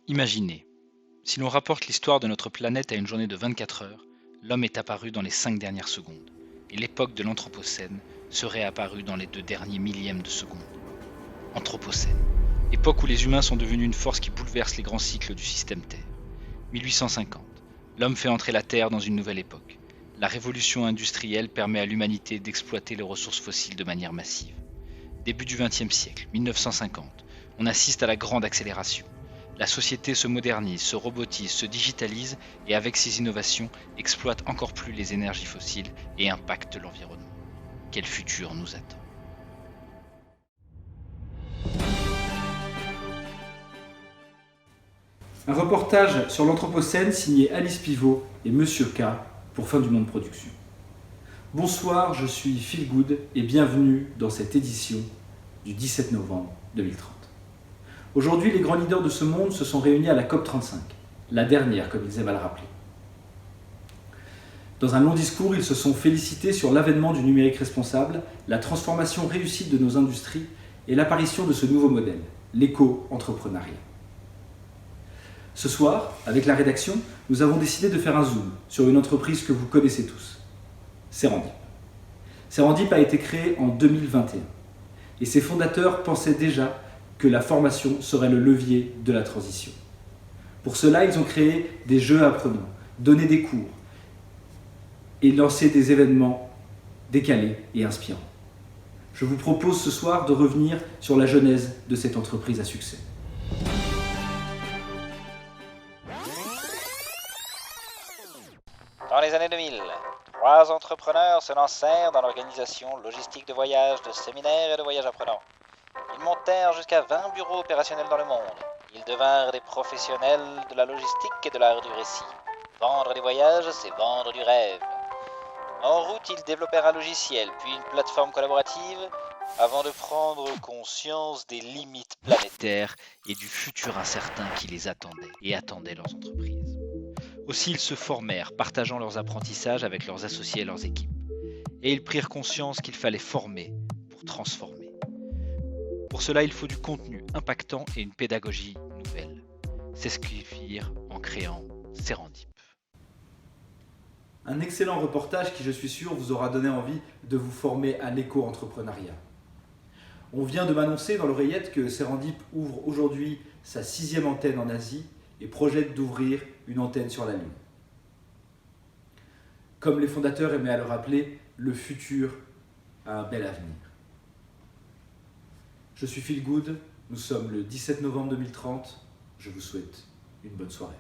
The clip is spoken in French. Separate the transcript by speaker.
Speaker 1: Imaginez, si l'on rapporte l'histoire de notre planète à une journée de 24 heures, l'homme est apparu dans les 5 dernières secondes, et l'époque de l'Anthropocène serait apparue dans les 2 derniers millièmes de seconde. Anthropocène, époque où les humains sont devenus une force qui bouleverse les grands cycles du système Terre. 1850, l'homme fait entrer la Terre dans une nouvelle époque. La révolution industrielle permet à l'humanité d'exploiter les ressources fossiles de manière massive. Début du XXe siècle, 1950, on assiste à la grande accélération. La société se modernise, se robotise, se digitalise et avec ces innovations exploite encore plus les énergies fossiles et impacte l'environnement. Quel futur nous attend?
Speaker 2: Un reportage sur l'Anthropocène signé Alice Pivot et Monsieur K pour Fin du Monde Production. Bonsoir, je suis Phil Good et bienvenue dans cette édition du 17 novembre 2030. Aujourd'hui, les grands leaders de ce monde se sont réunis à la COP35, la dernière comme ils aiment à le rappeler. Dans un long discours, ils se sont félicités sur l'avènement du numérique responsable, la transformation réussie de nos industries et l'apparition de ce nouveau modèle, l'éco-entrepreneuriat. Ce soir, avec la rédaction, nous avons décidé de faire un zoom sur une entreprise que vous connaissez tous, Serendip. Serendip a été créé en 2021 et ses fondateurs pensaient déjà que la formation serait le levier de la transition. Pour cela, ils ont créé des jeux apprenants, donné des cours et lancé des événements décalés et inspirants. Je vous propose ce soir de revenir sur la genèse de cette entreprise à succès.
Speaker 3: Dans les années 2000, 3 entrepreneurs se lancèrent dans l'organisation logistique de voyages, de séminaires et de voyages apprenants. Ils montèrent jusqu'à 20 bureaux opérationnels dans le monde. Ils devinrent des professionnels de la logistique et de l'art du récit. Vendre des voyages, c'est vendre du rêve. En route, ils développèrent un logiciel, puis une plateforme collaborative, avant de prendre conscience des limites planétaires
Speaker 1: Et du futur incertain qui les attendait et attendait leurs entreprises. Aussi ils se formèrent, partageant leurs apprentissages avec leurs associés et leurs équipes. Et ils prirent conscience qu'il fallait former pour transformer. Pour cela, il faut du contenu impactant et une pédagogie nouvelle. C'est ce qu'ils firent en créant Serendip.
Speaker 2: Un excellent reportage qui, je suis sûr, vous aura donné envie de vous former à l'éco-entrepreneuriat. On vient de m'annoncer dans l'oreillette que Serendip ouvre aujourd'hui sa 6e antenne en Asie et projette d'ouvrir une antenne sur la Lune. Comme les fondateurs aimaient à le rappeler, le futur a un bel avenir. Je suis Phil Good, nous sommes le 17 novembre 2030, je vous souhaite une bonne soirée.